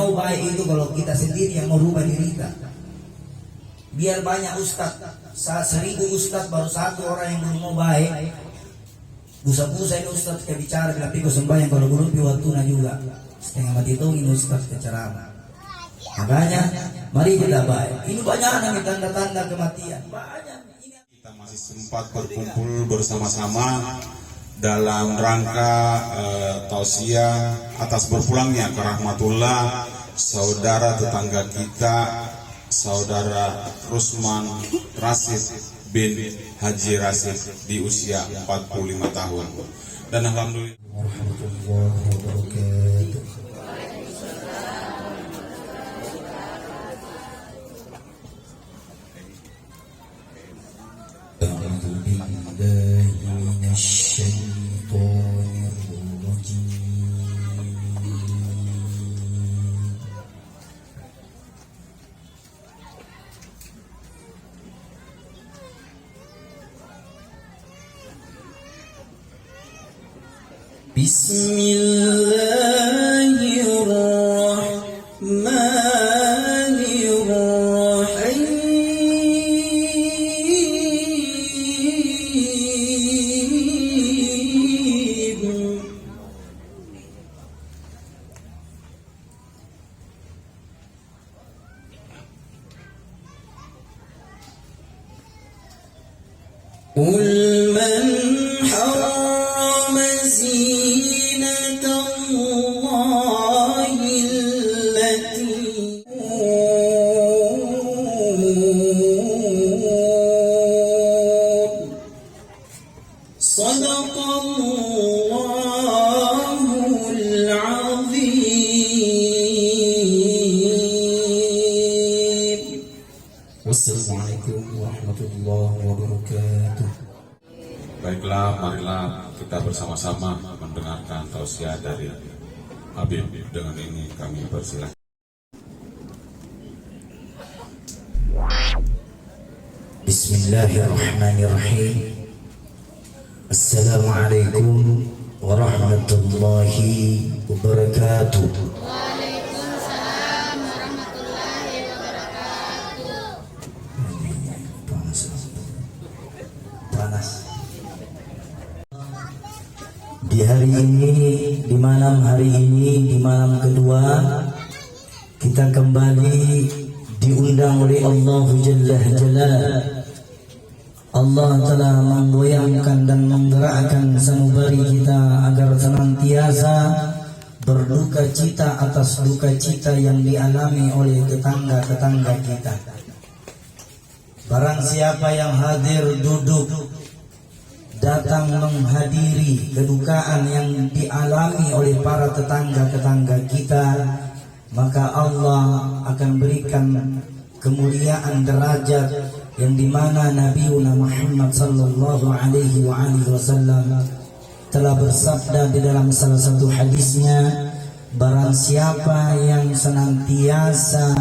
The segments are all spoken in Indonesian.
mau baik itu kalau kita sendiri yang mau rubah diri kita. Biar banyak ustaz, 1000 ustaz baru satu orang yang belum mau baik. Busa-busa ini ustaz ke bicara bila pikir sembahyang kalau belum pi waktunya juga. Setengah mati itu ini ustaz ke ceramah. Makanya mari kita baik. Ini banyak nih tanda-tanda kematian. Banyak. Kita masih sempat berkumpul bersama-sama dalam rangka tausiah atas berpulangnya ke rahmatullah saudara tetangga kita, saudara Rusman Rasid bin Haji Rasid di usia 45 tahun. Dan alhamdulillah warahmatullahi wabarakatuh. A'udzu billahi minasyaitonir rajim. Bismillahirrahmanirrahim. قل من حرم زينة الله التي صدق الله العظيم. والسلام عليكم ورحمة الله وبركاته. baiklah, marilah kita bersama-sama mendengarkan tausiah dari Habib. Dengan ini kami persilakan. Bismillahirrahmanirrahim. Assalamualaikum warahmatullahi wabarakatuh. Waalaikumsalam warahmatullahi wabarakatuh. Panas. Di hari ini, di malam hari ini, di malam kedua, kita kembali diundang oleh Allah Jalla Jalal. Allah telah menggoyangkan dan menggerakkan sanubari kita agar senantiasa berduka cita atas duka cita yang dialami oleh tetangga-tetangga kita. Barang siapa yang hadir duduk datang menghadiri kedukaan yang dialami oleh para tetangga-tetangga kita, maka Allah akan berikan kemuliaan derajat yang dimana Nabi Muhammad sallallahu alaihi wasallam telah bersabda di dalam salah satu hadisnya, barang siapa yang senantiasa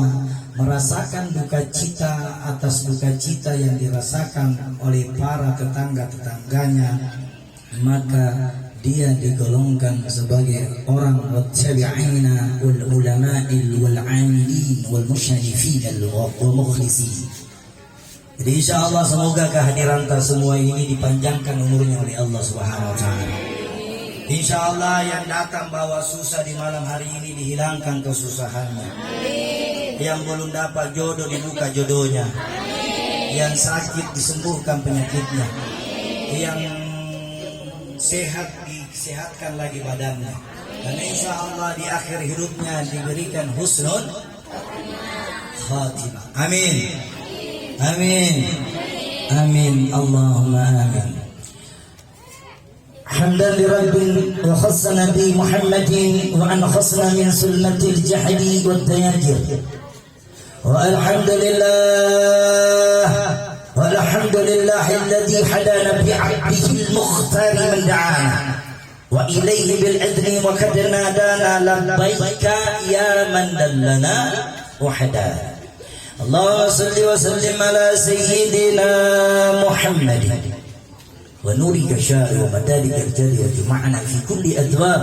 merasakan duka cita atas duka cita yang dirasakan oleh para tetangga-tetangganya, maka dia digolongkan sebagai orang wattabi'ina wal ulama'il wal 'amilin wal musyrifin wal mukhlisin. Jadi insyaallah semoga kehadiran kita semua ini dipanjangkan umurnya oleh Allah Subhanahu wa taala. Insyaallah yang datang bawa susah di malam hari ini dihilangkan kesusahannya. Yang belum dapat jodoh dibuka jodohnya. Yang sakit disembuhkan penyakitnya. Yang sehat disehatkan lagi badannya. Dan insyaallah di akhir hidupnya diberikan husnul khatimah. Amin. Amin. Amin. Allahumma amin. Hamdan li Rabbil wa khassana bi Muhammadin wa an khassana min sulmatil jahdi wad dayajir. Wa alhamdulillah alladhi hadana bi 'abdihi al-mukhtar man da'ana wa ilayhi bil adni wa kad nadana labbaika ya man dallana wa hadana. اللهم صل وسلم على سيدنا محمد ونورك شار ومدارك الجارية معنا في كل أدوار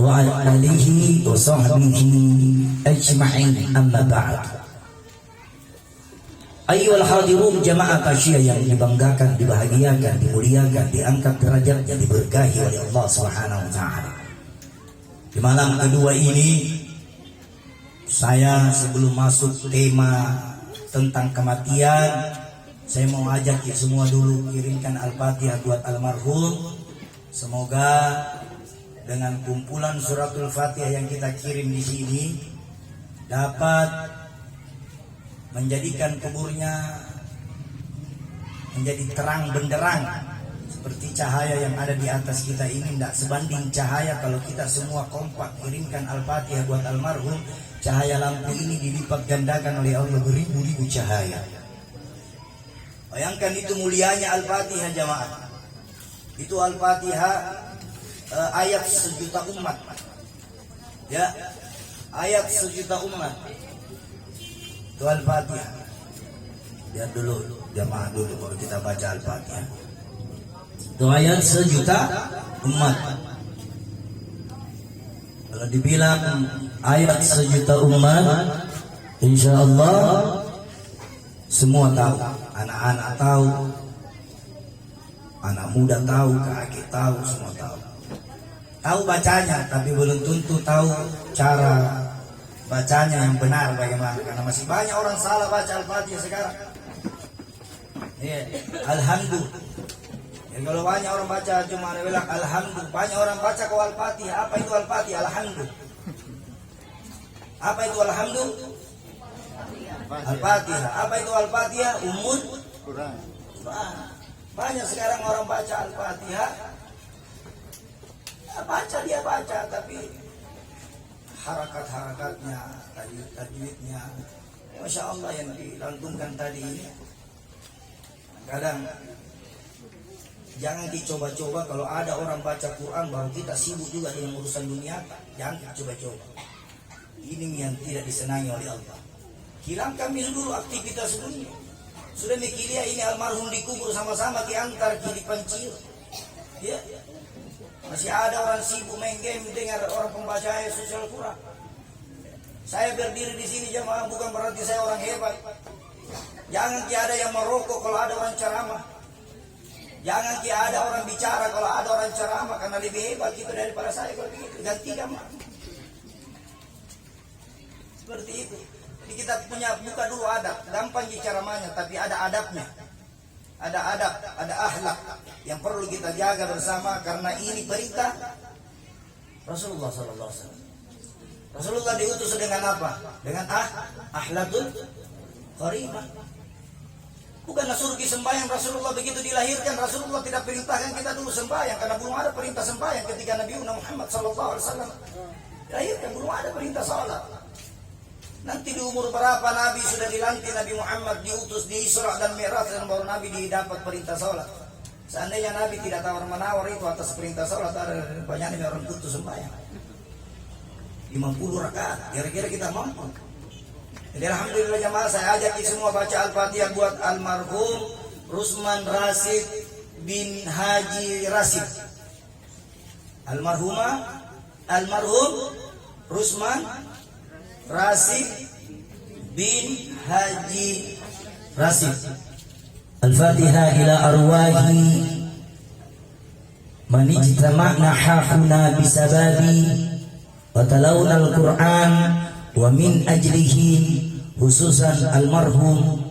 وعلى آله وصحبه أجمعين أما بعد. Ayyuhal hadirun jamaah tasyiyah yang dibanggakan, dibahagiakan, dimuliakan, diangkat derajatnya, diberkahi oleh Allah Subhanahu wa taala. Di malam kedua ini saya sebelum masuk tema tentang kematian, saya mau ajak semua dulu kirimkan Al-Fatihah buat almarhum. Semoga dengan kumpulan suratul Fatihah yang kita kirim di sini dapat menjadikan kuburnya menjadi terang benderang seperti cahaya yang ada di atas kita ini. Tidak sebanding cahaya kalau kita semua kompak kirimkan Al-Fatihah buat almarhum. Cahaya lampu ini dilipat gandakan oleh Allah beribu-ribu cahaya. Bayangkan itu mulianya Al-Fatihah jamaah. Itu Al-Fatihah ayat sejuta umat. Ya, ayat sejuta umat. Itu Al-Fatihah. Lihat dulu jamaah dulu kalau kita baca Al-Fatihah. Itu ayat sejuta umat. Kalau dibilang ayat sejuta umat, insya Allah semua tahu. Anak-anak tahu, anak muda tahu, kakek tahu, semua tahu. Tahu bacanya, tapi belum tentu tahu cara bacanya yang benar bagaimana. Karena masih banyak orang salah baca Al-Fatihah sekarang. Ya, Alhamdulillah. Ya, kalau banyak orang baca cuma bilang Alhamdulillah. Banyak orang baca kau Al-Fatihah. Apa itu Al-Fatihah? Alhamdulillah. Apa itu Alhamdulillah? Al-Fatihah. Apa itu Al-Fatihah? Ummul Quran. Banyak sekarang orang baca Al-Fatihah. Ya, baca dia baca, tapi harakat-harakatnya, tajwid-tajwidnya, Masya Allah yang dilantunkan tadi ini. Kadang jangan dicoba-coba. Kalau ada orang baca Quran baru kita sibuk juga dengan urusan dunia. Jangan coba-coba. Ini yang tidak disenangi oleh Allah. Hilangkan dulu aktivitas dunia. Sudah mikiria ini almarhum dikubur sama-sama diantar di pancir. Ya. Masih ada orang sibuk main game dengar orang pembaca ayat suci Al-Quran. Saya berdiri di sini jamaah bukan berarti saya orang hebat. Jangan ada yang merokok kalau ada orang ceramah. Jangan ada orang bicara kalau ada orang ceramah, karena lebih hebat kita daripada saya kalau begitu. Ganti jamaah. Seperti itu. Jadi kita punya buka dulu adab. Gampang ceramahnya, tapi ada adabnya. Ada adab, ada akhlak yang perlu kita jaga bersama, karena ini perintah Rasulullah SAW. Rasulullah diutus dengan apa? Dengan akhlakul karimah. Bukanlah suruh sembahyang. Rasulullah begitu dilahirkan, Rasulullah tidak perintahkan kita dulu sembahyang, karena belum ada perintah sembahyang ketika Nabi Muhammad SAW dilahirkan, belum ada perintah salat. Nanti di umur berapa Nabi sudah dilantik, Nabi Muhammad diutus di Isra dan Mi'raj, dan baru Nabi didapat perintah salat. Seandainya Nabi tidak tawar-menawar itu atas perintah salat, ada banyaknya orang putus sembahyang 50 rakaat, kira-kira kita mampu. Jadi alhamdulillah jamaah, saya ajak semua baca Al-Fatihah buat almarhum Rusman Rasid bin Haji Rasid. Almarhum Rusman Rasid bin Haji Rasid. Al-Fatihah ila arwahi man ijtama'na hahuna bisababi wa talawna al-Qur'an wa min ajlihi khususan almarhum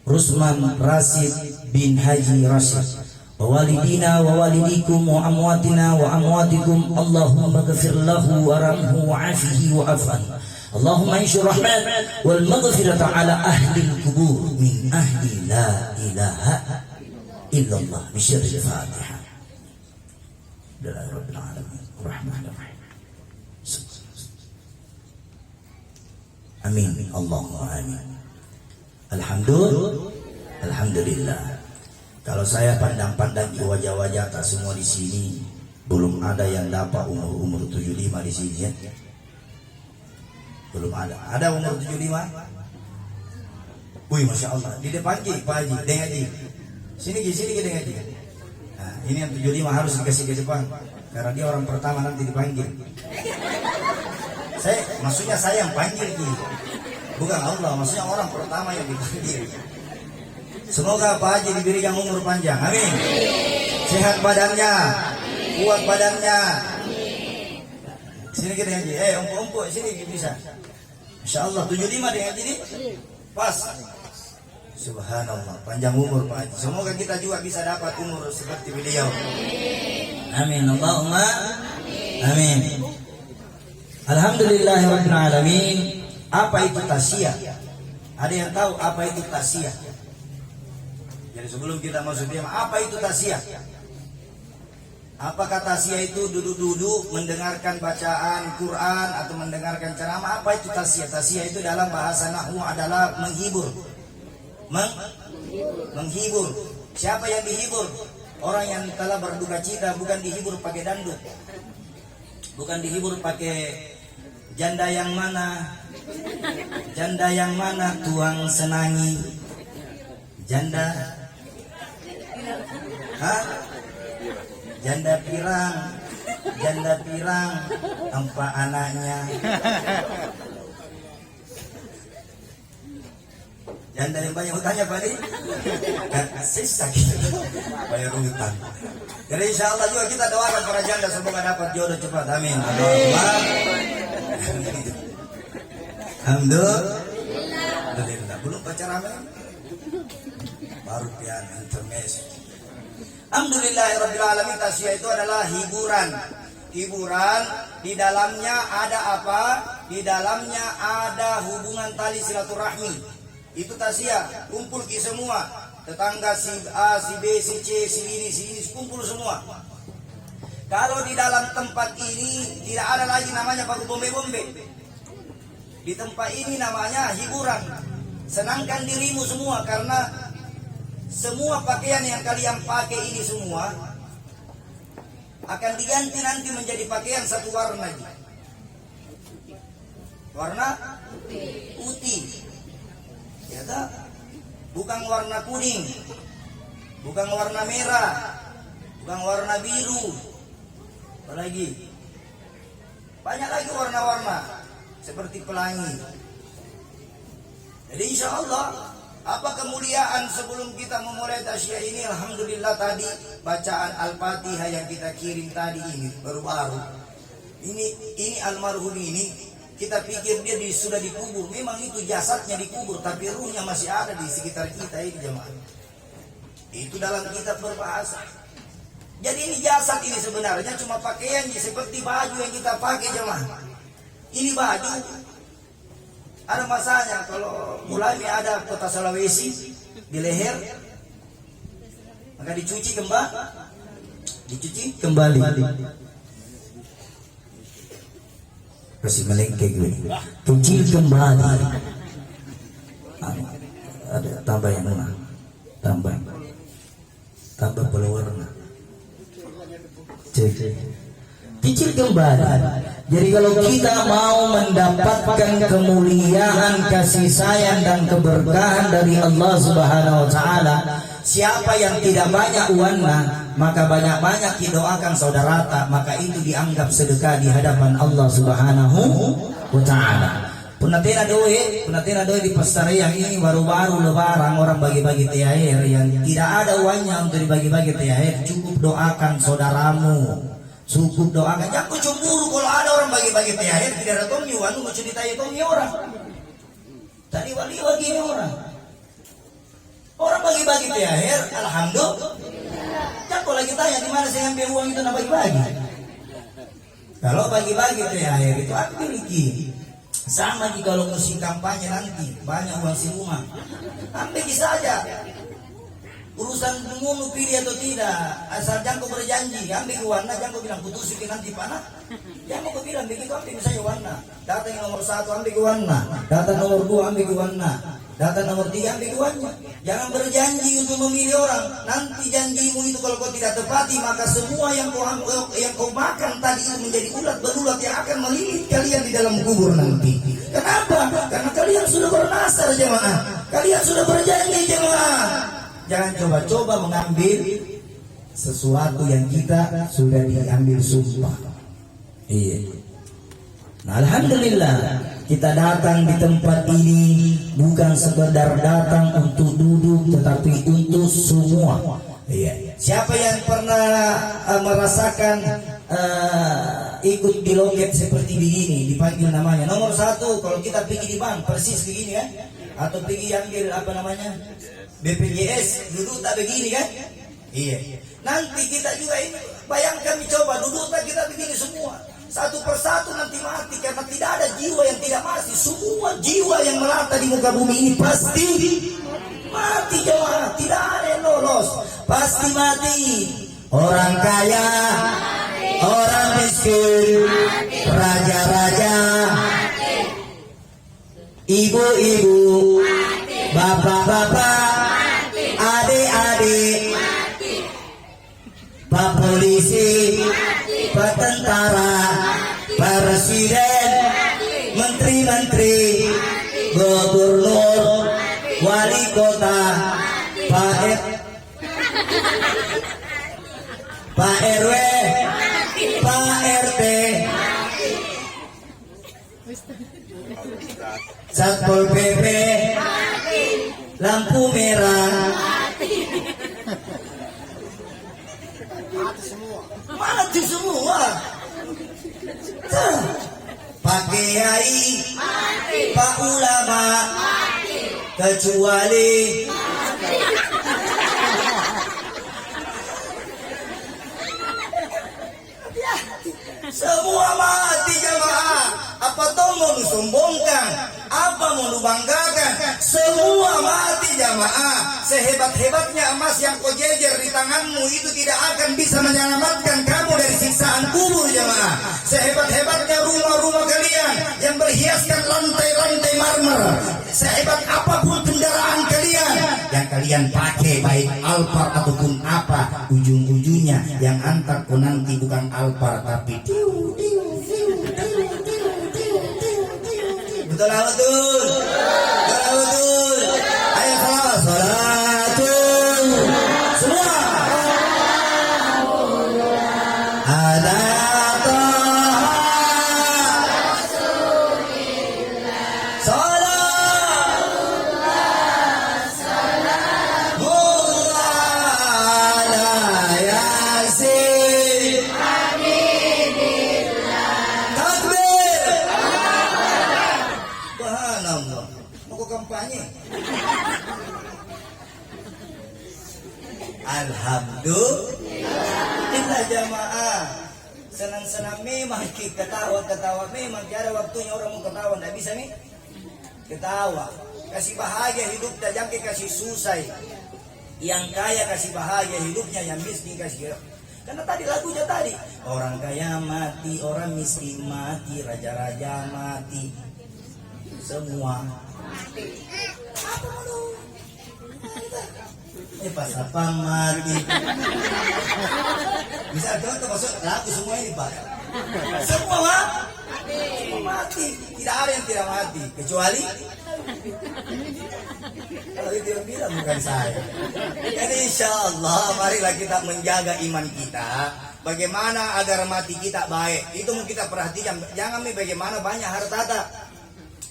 Rusman Rasid bin Haji Rasid wa walidina wa walidikum wa amwatina wa amwatikum. Allahumma ghafir lahu warhamhu wa'afihi wa'afan. Allahumma insyur rahmat wal maghfirata ala ahli al-kubur min ahli la ilaha illallah. Bisyaril Fatihah. Bismillahir Rabbil Alamin Rahmanir Rahim. Amin. Allahumma amin. Alhamdulillah. Kalau saya pandang-pandang di wajah-wajah tak semua di sini, belum ada yang dapat umur 75 di sini ya. Belum ada. Ada umur 75? Wih, Masya Allah. Di depan Pak Haji, Deng Haji. Sini Deng Haji. Nah, ini yang 75 harus dikasih ke depan. karena dia orang pertama nanti dipanggil. Maksudnya saya yang panggil Ki, bukan Allah. Maksudnya orang pertama yang dipanggil. Semoga Pak Haji diberikan umur panjang, amin. Sehat badannya, kuat badannya. Sini kita Haji, empuk sini bisa. Insya Allah 75 deh Haji ini, pas. Subhanallah, panjang umur Pak Haji. Semoga kita juga bisa dapat umur seperti beliau. Amin, Allahumma amin. Alhamdulillahirabbil alamin. Apa itu tasiyah? Ada yang tahu apa itu tasiyah? Jadi sebelum kita masuk tema, apa itu tasiyah? Apakah tasiyah itu duduk-duduk mendengarkan bacaan Quran atau mendengarkan ceramah? Apa itu tasiyah? Tasiyah itu dalam bahasa nahwu adalah menghibur. Menghibur. Siapa yang dihibur? Orang yang telah berduka cita, bukan dihibur pakai dangdut. Bukan dihibur pakai janda yang mana? Janda yang mana tuang senangi? Janda Janda pirang empat anaknya. Janda yang banyak hutangnya Pak Di, sisa gitu, bayar hutang. Jadi insya Allah juga kita doakan para janda semoga dapat jodoh cepat, amin. Alhamdulillah. Belum pacaran baru pian intermezzo. Alhamdulillahirabbil alamin. Tasya itu adalah hiburan. Hiburan di dalamnya ada apa? Di dalamnya ada hubungan tali silaturahmi. Itu tasya. Kumpul ki semua. Tetangga si A, si B, si C, si ini kumpul semua. Kalau di dalam tempat ini tidak ada lagi namanya baru bombe-bombe. Di tempat ini namanya hiburan. Senangkan dirimu semua karena semua pakaian yang kalian pakai ini semua akan diganti nanti menjadi pakaian satu warna. Warna putih. Ya tak? Bukan warna kuning. Bukan warna merah. Bukan warna biru. Apalagi banyak lagi warna-warna seperti pelangi. Jadi insya Allah apa kemuliaan sebelum kita memulai tasya ini? Alhamdulillah tadi bacaan Al-Fatihah yang kita kirim tadi ini baru-baru. Ini almarhum ini kita pikir dia sudah dikubur. Memang itu jasadnya dikubur tapi ruhnya masih ada di sekitar kita ini jemaah. Itu dalam kitab berbahasa. Jadi ini jasad ini sebenarnya cuma pakaiannya seperti baju yang kita pakai jemaah. Ini baju ada masanya kalau mulai ada kota Sulawesi di leher maka dicuci kembali. Kasih melengkek gue. Cuci kembali. Ada tambah yang mana? Tambah berwarna. Kecil kembali. Jadi kalau kita mau mendapatkan kemuliaan, kasih sayang dan keberkahan dari Allah Subhanahu wa taala, siapa yang tidak banyak uangnya, maka banyak-banyak didoakan saudara, maka itu dianggap sedekah di hadapan Allah Subhanahu wa taala. Punatena doe di Pastareang ini baru-baru lebaran orang bagi-bagi THR yang tidak ada uangnya untuk dibagi-bagi THR, cukup doakan saudaramu. Cukup doakan. Jangan cemburu kalau ada orang bagi-bagi THR tidak ada tomi wanu mau ceritain tomi orang. Tadi wali bagi orang. Orang bagi-bagi THR, alhamdulillah. Jangan lagi tanya di mana saya ambil uang itu nak bagi-bagi. Kalau bagi-bagi THR itu ambil lagi. Sama jika kalau musim kampanye nanti banyak uang si rumah, ambil saja. Urusan pengunduh pilih atau tidak, asal jangan kau berjanji, ambil warna, jangan kau bilang putusin nanti panah. Jangan kau bilang begitu, ambil misalnya warna. Data yang nomor 1 ambil warna, data nomor 2 ambil warna, data nomor 3 ambil warna. Jangan berjanji untuk memilih orang. Nanti janjimu itu kalau kau tidak tepati, maka semua yang kau makan tadi itu menjadi ulat berulat yang akan melilit kalian di dalam kubur nanti. Kenapa? Karena kalian sudah bernasar jemaah, kalian sudah berjanji jemaah. Jangan coba-coba mengambil sesuatu yang kita sudah diambil sumpah. Iya. Nah, alhamdulillah kita datang di tempat ini bukan sekedar datang untuk duduk, tetapi untuk semua. Iya. Siapa yang pernah merasakan ikut di loket seperti begini, dipanggil namanya nomor 1 kalau kita pergi di bank persis begini kan, atau pergi ambil apa namanya BPJS duduk tak begini kan? Iya. Nanti kita juga ini bayangkan, coba duduk tak kita begini semua. Satu persatu nanti mati karena tidak ada jiwa yang tidak mati. Semua jiwa yang melata di muka bumi ini pasti mati jemaah. Tidak ada yang lolos, pasti mati. Orang kaya, orang miskin, raja-raja, ibu-ibu, bapak-bapak, adik-adik, pak polisi, pak tentara, presiden, menteri-menteri, gubernur, wali kota, Pak RW, Pak RT, Satpol PP, lampu merah, mati semua. Pak Kiai, Pak Ulama, kecuali semua mati jemaah. Apa toh mau disombongkan? Apa mau dibanggakan? Semua mati jemaah. Sehebat-hebatnya emas yang kau jejer di tanganmu itu tidak akan bisa menyelamatkan kamu dari siksaan kubur jemaah. Sehebat-hebatnya rumah-rumah kalian yang berhiaskan lantai-lantai marmer, sehebat apapun kendaraan kalian yang kalian pakai, baik Alphard ataupun apa, ujung-ujungnya yang antar kau nanti bukan Alphard tapi betul apa betul? Betul. Ayo salatu semua. Ada alhamdulillah jamaah. Senang-senang memang, ketawa-ketawa memang. Tiada waktunya orang mau ketawa, tidak bisa nih ketawa. Kasih bahagia hidupnya, jangan kasih susah. Yang kaya kasih bahagia hidupnya, yang miskin kasih. Karena tadi lagunya tadi, orang kaya mati, orang miskin mati, raja-raja mati, semua mati. Apa lu? Pas apa mati? Bisa contoh masuk lagu semua ini Pak. Semua mati. Semua mati. Tidak ada yang tidak mati kecuali kalau itu yang bilang bukan saya. Jadi insya Allah marilah kita menjaga iman kita. Bagaimana agar mati kita baik? Itu mau kita perhatikan. Jangan bagaimana banyak harta.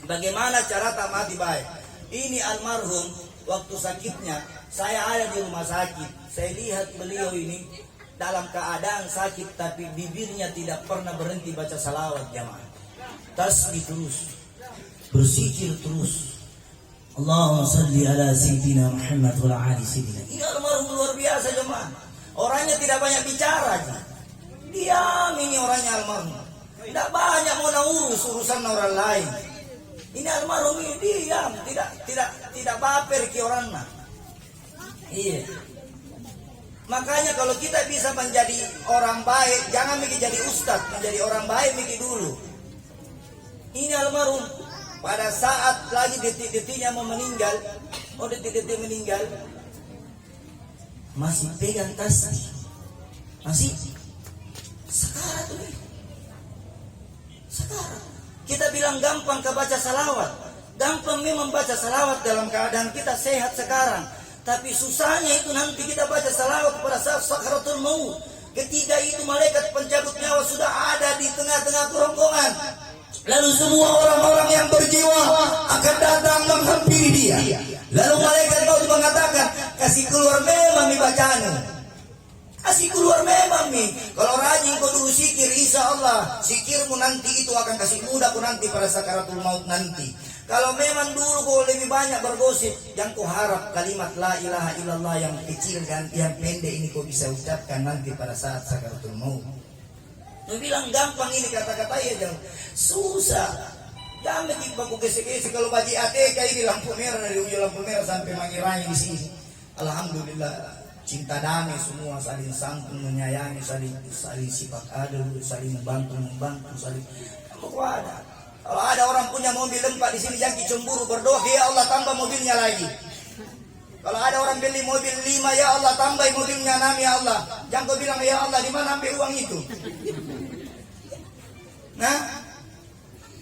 Bagaimana cara tak mati baik? Ini almarhum waktu sakitnya, saya ada di rumah sakit. Saya lihat beliau ini dalam keadaan sakit, tapi bibirnya tidak pernah berhenti baca salawat jamaah. Tasbih terus, berzikir terus. Allahumma salli ala sayyidina Muhammad wa ala ali sayyidina. Ini almarhum luar biasa jemaah. Orangnya tidak banyak bicara, diam ini orangnya almarhum. Tidak banyak mau urus urusan orang lain. Ini almarhum ini diam, tidak baper ke orangnya. Iya. Makanya kalau kita bisa menjadi orang baik, jangan mikir jadi ustaz, menjadi orang baik mikir dulu. Ini almarhum pada saat lagi detik-detiknya mau meninggal, detik-detik meninggal, masih pegang tasbih, masih sekarang tuh, sekarang kita bilang gampang kebaca salawat, gampang memang baca salawat dalam keadaan kita sehat sekarang. Tapi susahnya itu nanti kita baca salawat pada saat sakaratul maut. Ketika itu malaikat pencabut nyawa sudah ada di tengah-tengah kerongkongan. Lalu semua orang-orang yang berjiwa akan datang menghampiri dia. Lalu malaikat maut mengatakan, kasih keluar memang nih bacaan. Kasih keluar memang nih. Kalau rajin kau dulu zikir, insya Allah zikirmu nanti itu akan kasih mudah kau nanti pada sakaratul maut nanti. Kalau memang dulu kau lebih banyak bergosip, yang kau harap kalimat la ilaha illallah yang kecil dan yang pendek ini kau bisa ucapkan nanti pada saat sakaratul maut. Kau bilang gampang ini kata-kata ya jauh. Susah. Jangan tiba ku gesek-gesek kalau bagi ATK ini lampu merah dari ujung lampu merah sampai Mangirangi di sini. Alhamdulillah. Cinta damai semua, saling santun, menyayangi, saling sifat adil, saling membantu, saling kok ada. Kalau ada orang punya mobil lempat di sini jangan cemburu, berdoa ya Allah tambah mobilnya lagi. Kalau ada orang beli mobil 5 ya Allah tambah mobilnya 6 ya Allah. Jangan kau bilang ya Allah di mana ambil uang itu. Nah,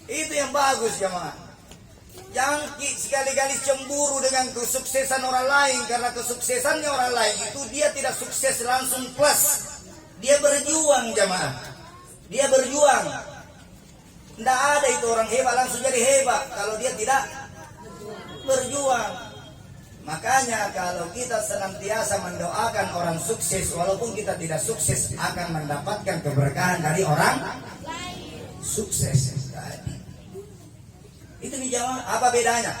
itu yang bagus jemaah. Jangan sekali-kali cemburu dengan kesuksesan orang lain, karena kesuksesannya orang lain itu dia tidak sukses langsung plus. Dia berjuang jemaah. Dia berjuang. Tidak ada itu orang hebat langsung jadi hebat kalau dia tidak berjuang. Makanya kalau kita senantiasa mendoakan orang sukses, walaupun kita tidak sukses akan mendapatkan keberkahan dari orang sukses tadi. Itu dijawab, apa bedanya?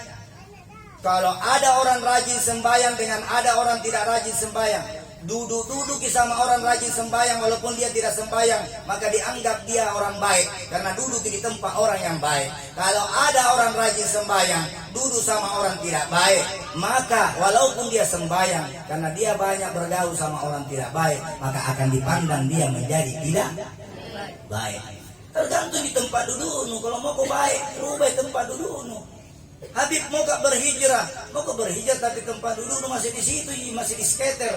Kalau ada orang rajin sembahyang dengan ada orang tidak rajin sembahyang, duduk-duduk sama orang rajin sembahyang walaupun dia tidak sembahyang, maka dianggap dia orang baik karena duduk di tempat orang yang baik. Kalau ada orang rajin sembahyang duduk sama orang tidak baik, maka walaupun dia sembahyang karena dia banyak bergaul sama orang tidak baik, maka akan dipandang dia menjadi tidak baik. Tergantung di tempat duduk. Kalau mau kau baik, rubah tempat duduk. Habib mau kau berhijrah tapi tempat duduk masih di situ, masih di skater,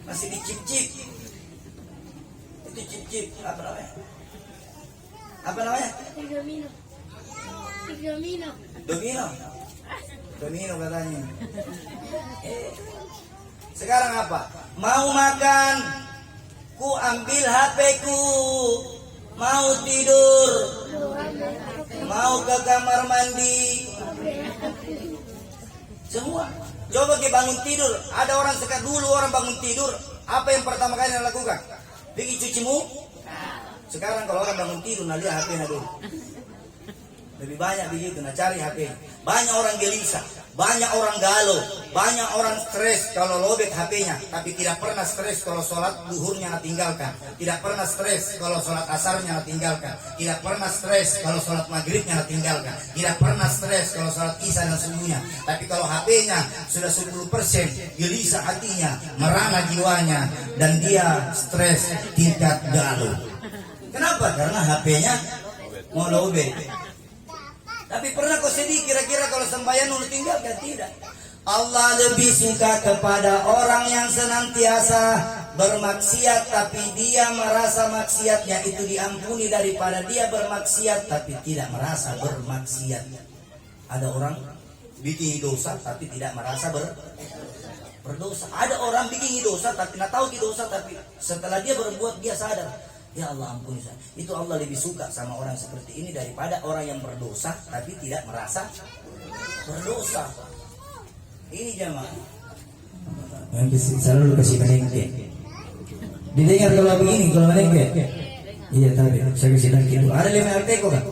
masih di cip-cip. Itu cip-cip apa namanya? Apa namanya? Domino katanya. Sekarang apa? Mau makan, ku ambil HP-ku. Mau tidur, mau ke kamar mandi, semua. Coba kita bangun tidur. Ada orang sekat dulu orang bangun tidur, apa yang pertama kali lakukan? Pergi cuci muka. Sekarang kalau orang bangun tidur, nah lihat HP-nya dulu. Lebih banyak begitu, nah cari HP. Banyak orang gelisah, banyak orang galau, banyak orang stres kalau lobet HP-nya, tapi tidak pernah stres kalau sholat duhurnya tinggalkan, tidak pernah stres kalau sholat asarnya tinggalkan, tidak pernah stres kalau sholat maghribnya tinggalkan, tidak pernah stres kalau sholat isya dan subuhnya. Tapi kalau HP-nya sudah 10%, gelisah hatinya, merana jiwanya, dan dia stres tingkat galau. Kenapa? Karena HP-nya mau lobet. Tapi pernah kau sedih kira-kira kalau sembahyang lu tinggalkan? Tidak. Allah lebih suka kepada orang yang senantiasa bermaksiat tapi dia merasa maksiatnya itu diampuni daripada dia bermaksiat tapi tidak merasa bermaksiat. Ada orang bikin dosa tapi tidak merasa berdosa. Ada orang bikin dosa tapi tidak tahu dosa, tapi setelah dia berbuat dia sadar. Ya Allah ampuni saya. Itu Allah lebih suka sama orang seperti ini daripada orang yang berdosa tapi tidak merasa berdosa. Ini jemaah. Yang selalu kasih menengke. Didengar kalau begini, kalau menengke. Iya tapi saya kasih menengke itu. Ada 5 RT kok kan?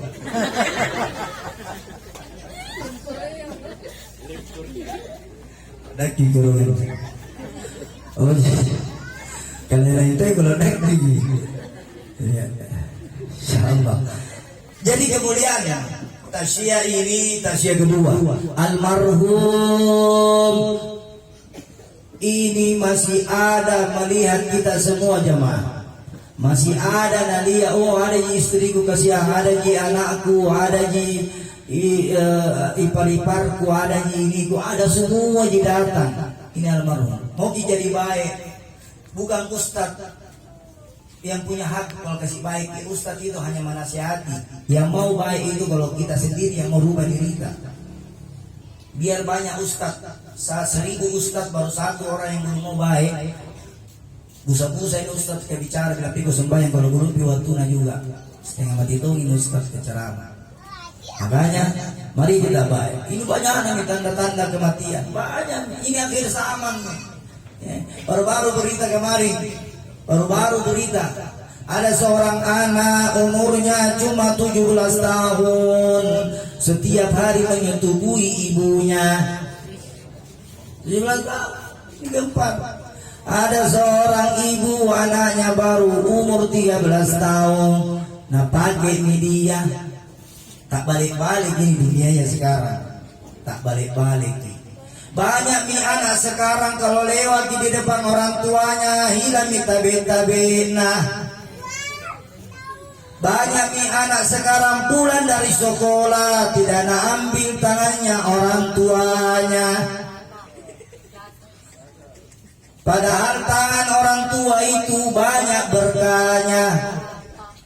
Daki kurungan. Oh, kalau itu kalau naik lagi. Ya, insyaallah. Jadi kemuliaannya tasya ini, tasya kedua, almarhum ini masih ada melihat kita semua jemaah. Masih ada nalia, oh ada istriku kasihan, ada ji anakku, ada ji ipar-iparku, ada ji iniku, ada semua ji datang. Ini almarhum. Mau jadi baik, bukan ustaz yang punya hak kalau kasih baik. Ustaz itu hanya menasihati. Yang mau baik itu kalau kita sendiri yang mau rubah diri kita. Biar banyak ustaz. 1000 ustaz baru 1 orang yang belum mau baik. Busa-busa ini ustaz ke bicara bilang piku sembahyang kalau belum pi waktunya juga. Setengah mati itu ini ustaz ke ceramah. Makanya mari kita baik. Ini banyak nih tanda-tanda kematian. Banyak. Ini akhir zaman nih. Ya. Baru-baru berita kemarin. Baru-baru berita. Ada seorang anak umurnya cuma 17 tahun. Setiap hari menyetubuhi ibunya. 17 tahun. Ini keempat. Ada seorang ibu anaknya baru umur 13 tahun. Nah pakai media. Tak balik-balik ini dunianya sekarang. Tak balik-balik nih. Banyak nih anak sekarang kalau lewat di depan orang tuanya hilang tabe-tabe. Nah banyak nih anak sekarang pulang dari sekolah tidak nak ambil tangannya orang tuanya. Padahal tangan orang tua itu banyak berkahnya.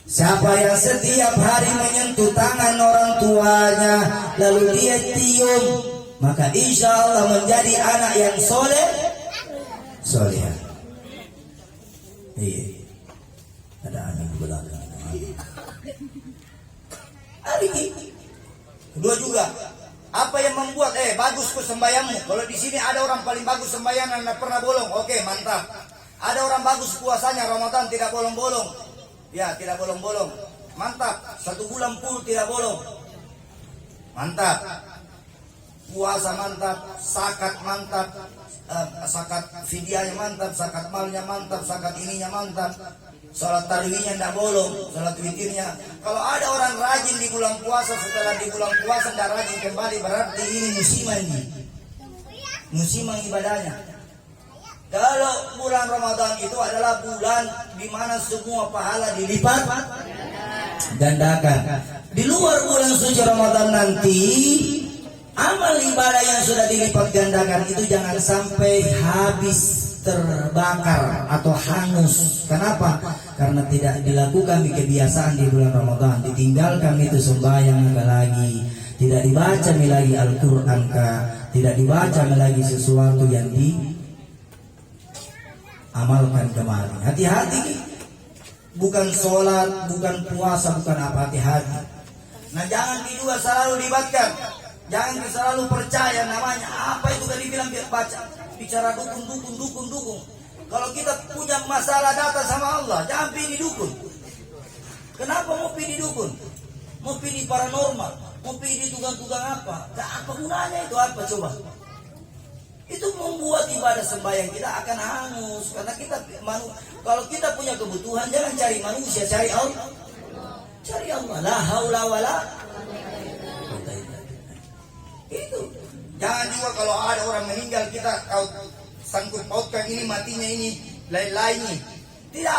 Siapa yang setiap hari menyentuh tangan orang tuanya lalu dia cium, maka insya Allah menjadi anak yang soleh. Iya. Ada anak di belakang. Kedua juga, apa yang membuat bagus ku sembayangmu? Kalau di sini ada orang paling bagus sembayang yang tidak pernah bolong, oke mantap. Ada orang bagus puasanya Ramadan tidak bolong-bolong, ya tidak bolong-bolong, mantap. 1 bulan full tidak bolong, mantap. Puasa mantap, zakat mantap, zakat fidyahnya mantap, zakat malnya mantap, zakat ininya mantap. Salat tarawihnya tidak bolong, salat witirnya. Kalau ada orang rajin di bulan puasa, setelah di bulan puasa tidak rajin kembali, berarti ini musiman ibadahnya. Kalau bulan Ramadan itu adalah bulan di mana semua pahala dilipat gandakan. Di luar bulan suci Ramadan nanti, amal ibadah yang sudah dilipat gandakan itu jangan sampai habis terbakar atau hangus. Kenapa? Karena tidak dilakukan di kebiasaan di bulan Ramadan. Ditinggalkan itu sembahyang lagi, tidak dibaca lagi Al-Quran tidak dibaca lagi sesuatu yang diamalkan kemarin. Hati-hati. Bukan sholat, bukan puasa, bukan apa, hati-hati. Nah jangan juga selalu dibatkan. Jangan selalu percaya namanya apa itu tadi bilang baca bicara dukun. Kalau kita punya masalah data sama Allah, jangan pilih dukun. Kenapa mau pilih dukun? Mau pilih paranormal, mau pilih tukang-tukang apa? Apa gunanya itu apa coba? Itu membuat ibadah sembahyang kita akan hangus. Karena kita kalau kita punya kebutuhan jangan cari manusia, cari Allah. Cari Allah. La haula wala itu. Jangan juga kalau ada orang meninggal kita sangkut pautkan ini matinya ini lain-lainnya. Tidak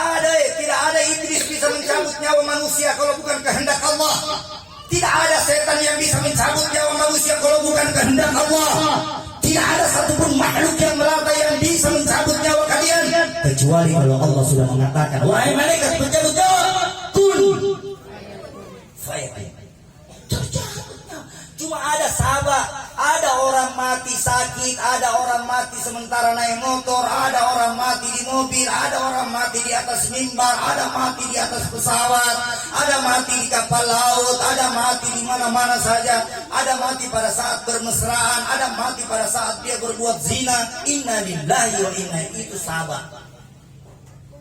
ada iblis bisa mencabut nyawa manusia kalau bukan kehendak Allah. Tidak ada setan yang bisa mencabut nyawa manusia kalau bukan kehendak Allah. Tidak ada satupun makhluk yang melata yang bisa mencabut nyawa kalian kecuali kalau Allah sudah mengatakan, wahai malaikat pencabut nyawa, kun fayakun. Cuma ada sahabat, ada orang mati sakit, ada orang mati sementara naik motor, ada orang mati di mobil, ada orang mati di atas mimbar, ada mati di atas pesawat, ada mati di kapal laut, ada mati di mana-mana saja, ada mati pada saat bermesraan, ada mati pada saat dia berbuat zina. Inna lillahi wa inna itu sahabat.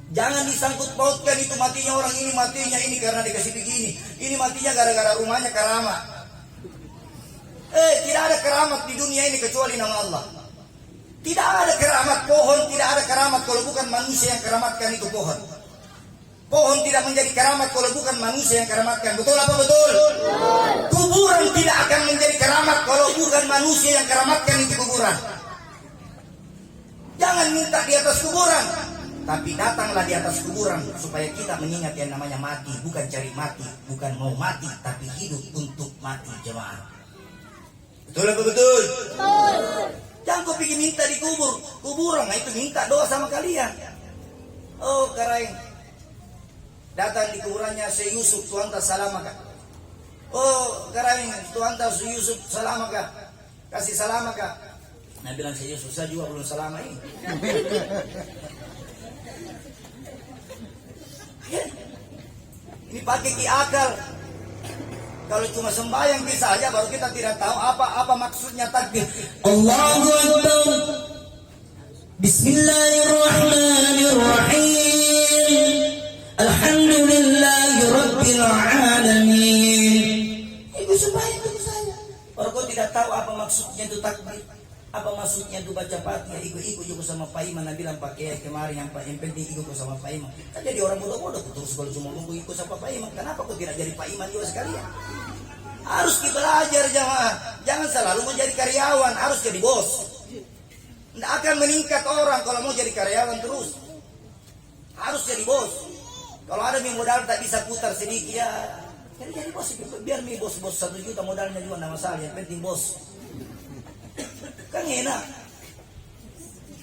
Jangan disangkut pautkan itu matinya orang ini, matinya ini karena dikasih begini, ini matinya gara-gara rumahnya keramat. Tidak ada keramat di dunia ini kecuali nama Allah. Tidak ada keramat pohon, tidak ada keramat kalau bukan manusia yang keramatkan itu pohon. Pohon tidak menjadi keramat kalau bukan manusia yang keramatkan. Betul apa betul? Kuburan tidak akan menjadi keramat kalau bukan manusia yang keramatkan itu kuburan. Jangan minta di atas kuburan, tapi datanglah di atas kuburan supaya kita mengingat yang namanya mati. Bukan cari mati, bukan mau mati, tapi hidup untuk mati jemaah. Betul apa betul? Jangan kau pergi minta di kuburan, nah itu minta doa sama kalian. Oh karaing, datang di kuburannya Syekh Yusuf, Tuhan tak salamaka. Oh karaing, Tuhan tak Yusuf salamaka. kasih salam Kak. Nah bilang saya susah juga belum salam ini. Ini pakai ki akal. Kalau cuma sembahyang bisa aja, baru kita tidak tahu apa maksudnya takbir. Allahu Akbar. Bismillahirrahmanirrahim. Alhamdulillahirabbil alamin. Itu sembahyang itu saja. Baru kau tidak tahu apa maksudnya itu takbir. Apa maksudnya itu baca Fatihah, ikut juga sama Pak Iman. Nabi bilang pakai kemarin yang penting ikut sama Pak Iman. Kan jadi orang bodoh-bodoh terus kalau cuma nunggu ikut sama Pak Iman. Kenapa kau tidak jadi Pak Iman juga sekalian? Harus kita belajar jamaah. Jangan selalu mau jadi karyawan, harus jadi bos. Tidak akan meningkat orang kalau mau jadi karyawan terus. Harus jadi bos. Kalau ada yang modal tak bisa putar sedikit ya, jadi bos. Biar mi bos-bos 1 juta modalnya juga tidak masalah. Yang penting bos. Kan enak.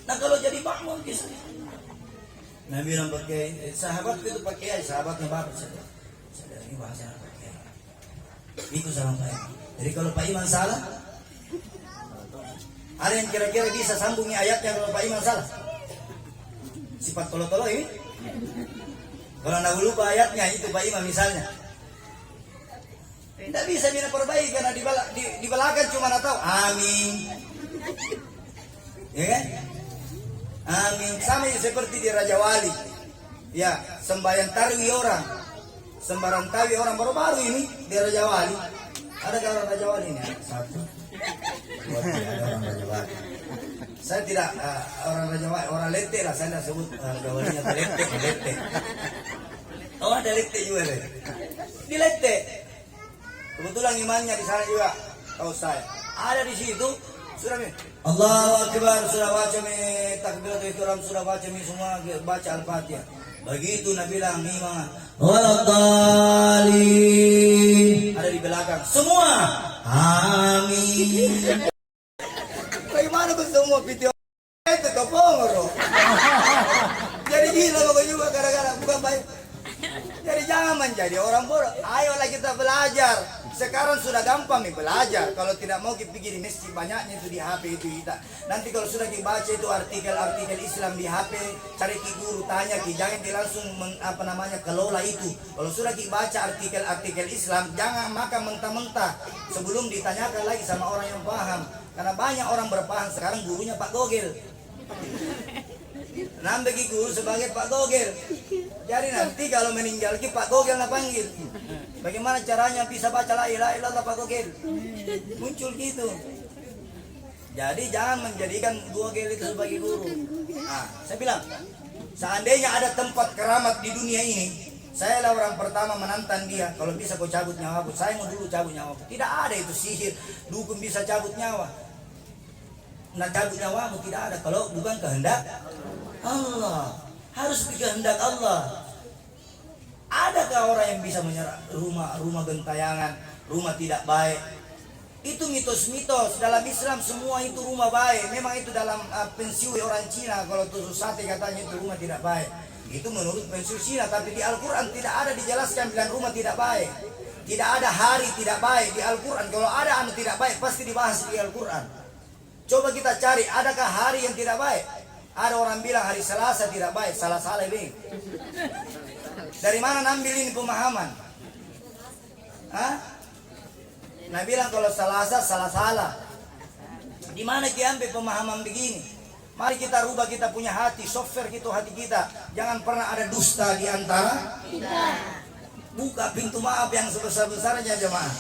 Nah kalau jadi makmum bisa. Nah bilang pakai sahabat itu pakai sahabatnya bapak saja. Ini bahasa pakai. Itu salah Pak Iman. Jadi kalau Pak Iman salah, ada yang kira-kira bisa sambungi ayatnya kalau Pak Iman salah? Sifat tolo-tolo ini. Kalau anda lupa ayatnya itu Pak Iman misalnya. Tidak bisa bina perbaiki karena di belakang cuma tahu amin. Ya kan? Amin. Sama seperti di Raja Wali. Ya, sembahyang tarwi orang. Sembarang tawi orang baru-baru ini di Raja Wali. Ada orang Raja Wali ini? Satu. Dua, tiga, ada orang Raja Wali. Saya tidak orang Raja Wali, orang Lete lah. Saya tidak sebut Raja Walinya Lete. Oh ada Lete juga deh. Di Lete. Kebetulan imannya di sana juga. Tahu saya. Ada di situ. Sudah mi. Allahu Akbar, sudah baca mi takbiratul ihram, sudah baca mi semua baca Al-Fatihah. Begitu Nabi bilang imam waladhdallin. Ada di belakang. Semua amin. Bagaimana kau semua video itu topong. Jadi gila kau juga gara-gara bukan baik. Jadi jangan menjadi orang bodoh. Ayolah kita belajar. Sekarang sudah gampang nih belajar. Kalau tidak mau kita pergi di masjid, banyaknya itu di HP itu kita. Nanti kalau sudah dibaca itu artikel-artikel Islam di HP, cari ki guru tanya ki, jangan di langsung kelola itu. Kalau sudah dibaca artikel-artikel Islam, jangan makan mentah-mentah sebelum ditanyakan lagi sama orang yang paham. Karena banyak orang berpaham sekarang gurunya Pak Gogel. Nambah ki guru sebagai Pak Gogel. Jadi nanti kalau meninggal ki Pak Gogel nak panggil. Bagaimana caranya bisa baca la ilaha illallah Pak Gogel? Muncul gitu. Jadi jangan menjadikan Gogel itu sebagai guru. Nah, saya bilang, seandainya ada tempat keramat di dunia ini, saya lah orang pertama menantang dia. Kalau bisa kau cabut nyawaku, saya mau dulu cabut nyawaku. Tidak ada itu sihir, dukun bisa cabut nyawa. Nah cabut nyawamu tidak ada kalau bukan kehendak Allah. Harus kehendak Allah. Adakah orang yang bisa menyerah rumah gentayangan, rumah tidak baik? Itu mitos-mitos. Dalam Islam semua itu rumah baik. Memang itu dalam pensiun orang Cina. Kalau tusuk sate katanya itu rumah tidak baik. Itu menurut pensiun Cina. Tapi di Al-Quran tidak ada dijelaskan bilang rumah tidak baik. Tidak ada hari tidak baik di Al-Quran. Kalau ada anu tidak baik pasti dibahas di Al-Quran. Coba kita cari adakah hari yang tidak baik. Ada orang bilang hari Selasa tidak baik. Salah-salah ini. Dari mana ambil ini pemahaman? Hah? Nah bilang kalau Selasa salah-salah. Di mana kita ambil pemahaman begini? Mari kita rubah kita punya hati, software gitu hati kita. Jangan pernah ada dusta di antara kita. Buka pintu maaf yang sebesar-besarnya jemaah.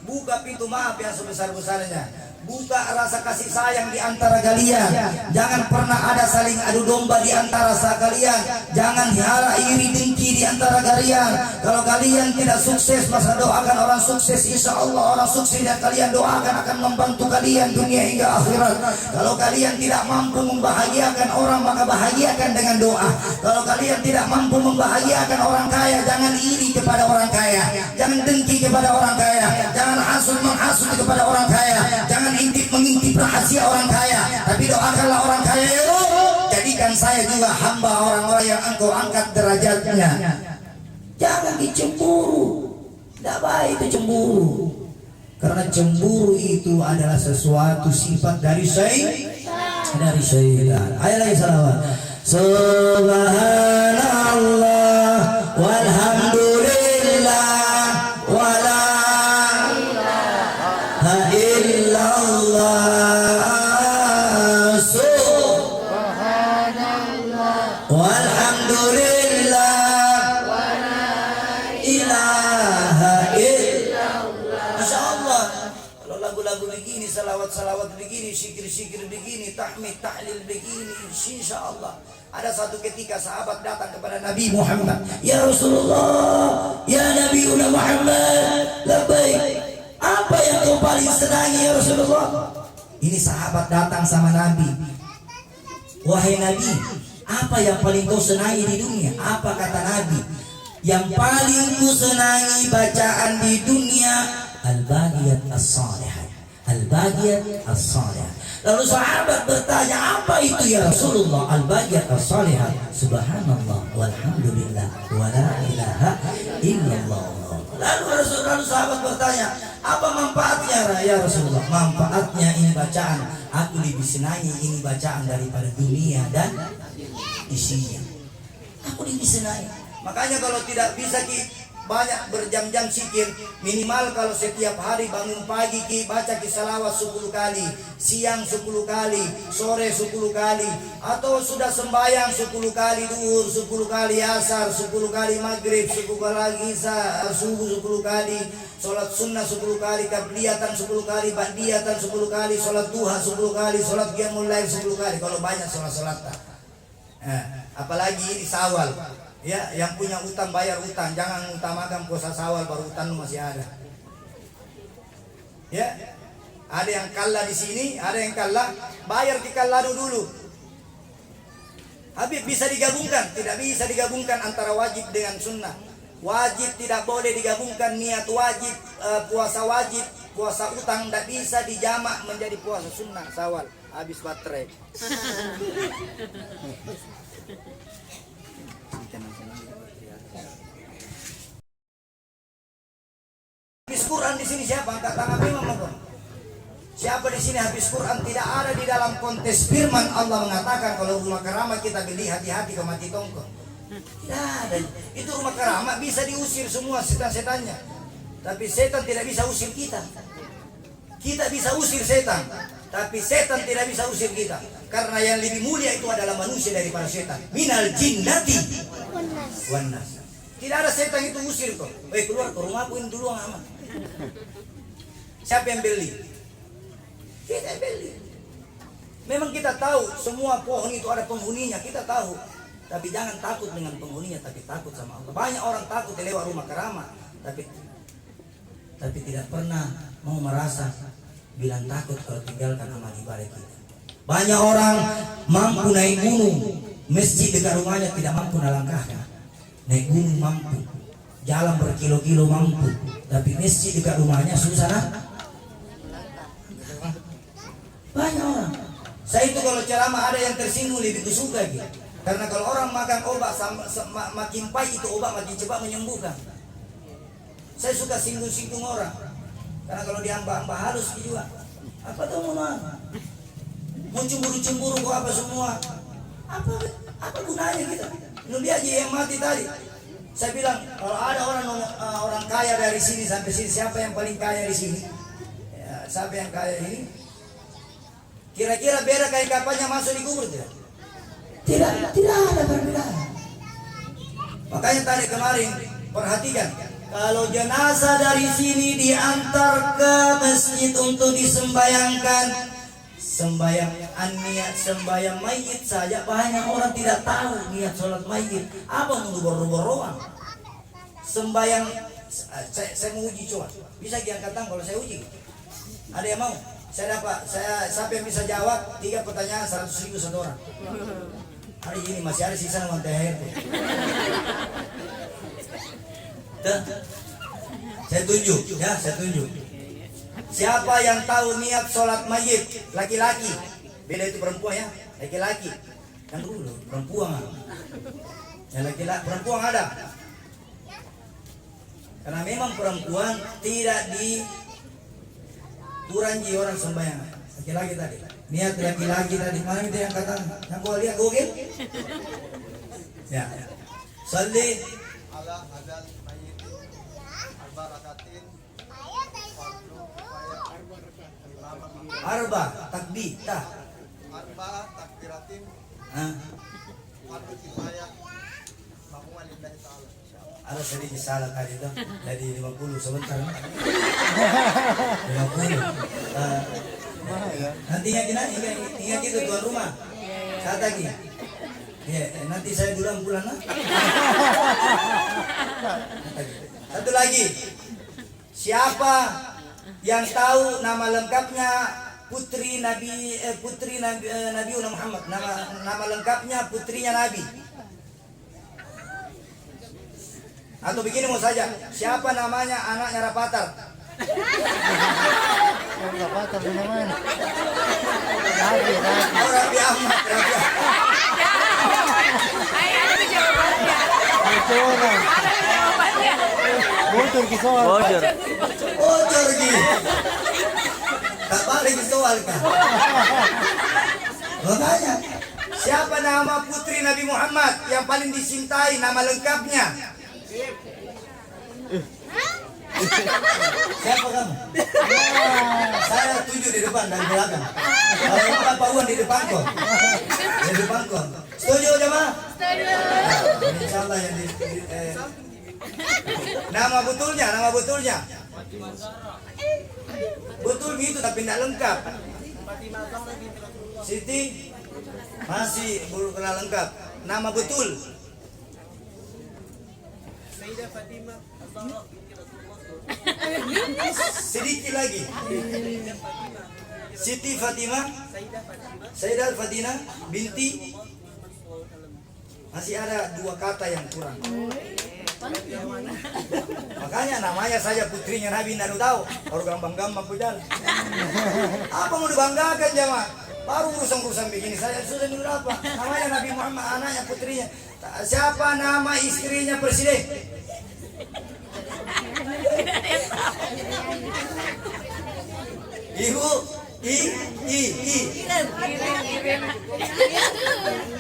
Buka pintu maaf yang sebesar-besarnya. Buka rasa kasih sayang di antara kalian. Jangan pernah ada saling adu domba di antara kalian. Jangan hara iri dengki di antara kalian. Kalau kalian tidak sukses, masa doakan orang sukses. Insya Allah orang sukses yang kalian doakan akan membantu kalian dunia hingga akhirat. Kalau kalian tidak mampu membahagiakan orang, maka bahagiakan dengan doa. Kalau kalian tidak mampu membahagiakan orang kaya, jangan iri kepada orang kaya. Jangan dengki kepada orang kaya. Jangan menghasut kepada orang kaya. Jangan mengintip rahasia orang kaya, tapi doakanlah orang kaya, ya Allah, jadikan saya juga hamba orang-orang yang engkau angkat derajatnya. Jangan dicemburu, tidak baik itu cemburu. Karena cemburu itu adalah sesuatu sifat dari syaitan. Ayo lagi salawat. Subhanallah walhamdulillah wala ilaha illallah. Subhanallah walhamdulillah wala ilaha illallah. Masya Allah, kalau lagu-lagu begini, salawat-salawat begini, zikir-zikir begini, tahmid, tahlil begini, insya Allah. Ada satu ketika sahabat datang kepada Nabi Muhammad, ya Rasulullah, ya Nabi Muhammad, labbaik. Apa yang kau paling senangi ya Rasulullah? Ini sahabat datang sama Nabi. Wahai Nabi, apa yang paling kau senangi di dunia? Apa kata Nabi? Yang paling ku senangi bacaan di dunia al-baqiyat as-salihah. Al-baqiyat as-salihah. Lalu sahabat bertanya, apa itu ya Rasulullah? Al-baqiyat as-salihah. Subhanallah walhamdulillah wala ilaha illallah. Lalu sahabat bertanya, apa manfaatnya ya Rasulullah? Manfaatnya ini bacaan, aku lebih senangi ini bacaan daripada dunia dan isinya. Aku lebih senangi. Makanya kalau tidak bisa banyak berjam-jam zikir, minimal kalau setiap hari bangun pagi baca salawat 10 kali, siang 10 kali, sore 10 kali, atau sudah sembahyang 10 kali duhur, 10 kali asar, 10 kali maghrib, 10 kali isya, subuh 10 kali, sholat sunnah 10 kali, qabliyatan 10 kali, ba'diyatan 10 kali, sholat duha 10 kali, sholat qiyamul lail 10 kali. Kalau banyak sholat-sholat, apalagi ini Syawal. Ya, yang punya utang bayar utang, jangan utamakan puasa Syawal baru utang masih ada. Ya, ada yang kalah di sini, ada yang kalah, bayar di kalado dulu. Habib bisa digabungkan, tidak bisa digabungkan antara wajib dengan sunnah. Wajib tidak boleh digabungkan, niat wajib, puasa wajib, puasa utang tidak bisa dijamak menjadi puasa sunnah Syawal. Habis baterai. Habis Quran di sini siapa? Angkat tangan memang apa? Siapa di sini habis Quran? Tidak ada di dalam konteks firman Allah mengatakan kalau rumah keramat kita beli hati-hati ke mati tongkol. Tidak ada. Itu rumah keramat bisa diusir semua setan-setannya. Tapi setan tidak bisa usir kita. Kita bisa usir setan, tapi setan tidak bisa usir kita. Karena yang lebih mulia itu adalah manusia daripada setan. Minal jinnati wan nas. Tidak ada setan itu usir kok. Keluar ke rumahku ini dulu aman. Siapa yang beli? Kita yang beli. Memang kita tahu semua pohon itu ada penghuninya, kita tahu. Tapi jangan takut dengan penghuninya, tapi takut sama Allah. Banyak orang takut lewat rumah keramat, tapi tidak pernah mau merasa bilang takut kalau tinggalkan amal ibadah kita. Banyak orang mampu naik gunung, masjid dekat rumahnya tidak mampu nalangkahkan. Naik gunung mampu, jalan berkilo-kilo mampu, tapi masjid dekat rumahnya susah nah. Banyak orang. Saya itu kalau ceramah ada yang tersinggung lebih suka gitu. Karena kalau orang makan obat makin pahit itu obat makin cepat menyembuhkan. Saya suka singgung-singgung orang. Karena kalau diambah-ambah halus juga. Apa tuh mana? Mau cemburu-cemburu kok apa semua? Apa gunanya kita? Nabi aja yang mati tadi. Saya bilang kalau ada orang kaya dari sini sampai sini, siapa yang paling kaya di sini? Ya, siapa yang kaya ini? Kira-kira beda kain kapannya masuk di kubur tidak? Tidak ada perbedaan. Makanya tadi kemarin perhatikan, kalau jenazah dari sini diantar ke masjid untuk disembayangkan, sembayang niat sembayang mayit saja banyak orang tidak tahu niat sholat mayit. Apa mau berubah-ubah? Sembayang, saya mau uji coba. Bisa diangkat tangan kalau saya uji? Ada yang mau? Siapa yang bisa jawab 3 pertanyaan 100.000 satu orang. Hari ini masih ada sisa nama THR. Saya tunjuk, ya saya tunjuk. Siapa yang tahu niat sholat mayit laki-laki? Beda itu perempuan ya, laki-laki. Yang dulu perempuan. Yang laki-laki perempuan ada. Karena memang perempuan tidak Kurang ji orang sembahyang. Laki-laki tadi. Niat laki-laki tadi. Mana itu yang kata? Yang gua lihat Google? Ya. Salli ala adal mayyiti arba rakatin arba takbir tah. arba takbiratin Hah? fardu kifayah bahwa lillahi ta'ala. Ada sedikit salah tadi tuh. Jadi 50 sebentar. 50. Nanti ingat itu tuan rumah. Saat lagi. Ya, nanti saya pulang lah. Satu lagi. Siapa yang tahu nama lengkapnya putri Nabi Muhammad? Nama lengkapnya putrinya Nabi. Atau begini mau saja, siapa namanya anaknya Rapatar? Rapatar di mana? Oh, Rabi Ahmad. Itu orang. Bocor ki soal. Bocor gitu. Tak balik soal kan? Makanya, siapa nama putri Nabi Muhammad yang paling dicintai, nama lengkapnya? Siapa kamu? Saya 7 di depan dan belakang. Kalau yang Pak Uwan di depan kok. Di depan kok. Setuju jemaah? Setuju. Insyaallah yang nama betulnya. Betul gitu tapi tidak lengkap. Siti masih belum kenal lengkap. Nama betul. Sedikit lagi. Siti Fatimah, Sayyidah Fatimah binti. Masih ada 2 kata yang kurang. Makanya namanya saja putrinya Nabi tidak tahu. Baru gampang-gampang pujan. Apa mau dibanggakan jemaah? Baru urusan begini saya sudah dulu apa? Namanya Nabi Muhammad, anaknya putrinya. Siapa nama istrinya presiden? Ibu,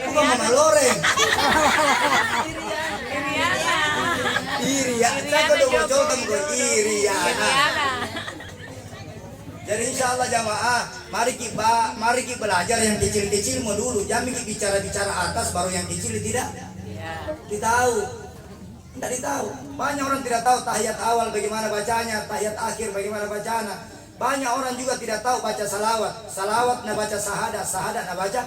Apa Mama Loreng? Iriana. Saya udah bocor kamu Iriana. Jadi insya Allah jamaah, mari kita belajar yang kecil-kecil mau dulu. Jangan bicara-bicara atas baru yang kecil tidak ditahu. Tidak ditahu. Banyak orang tidak tahu tahiyat awal bagaimana bacanya, tahiyat akhir bagaimana bacanya. Banyak orang juga tidak tahu baca salawat. Salawat nak baca sahadat, sahadat nak baca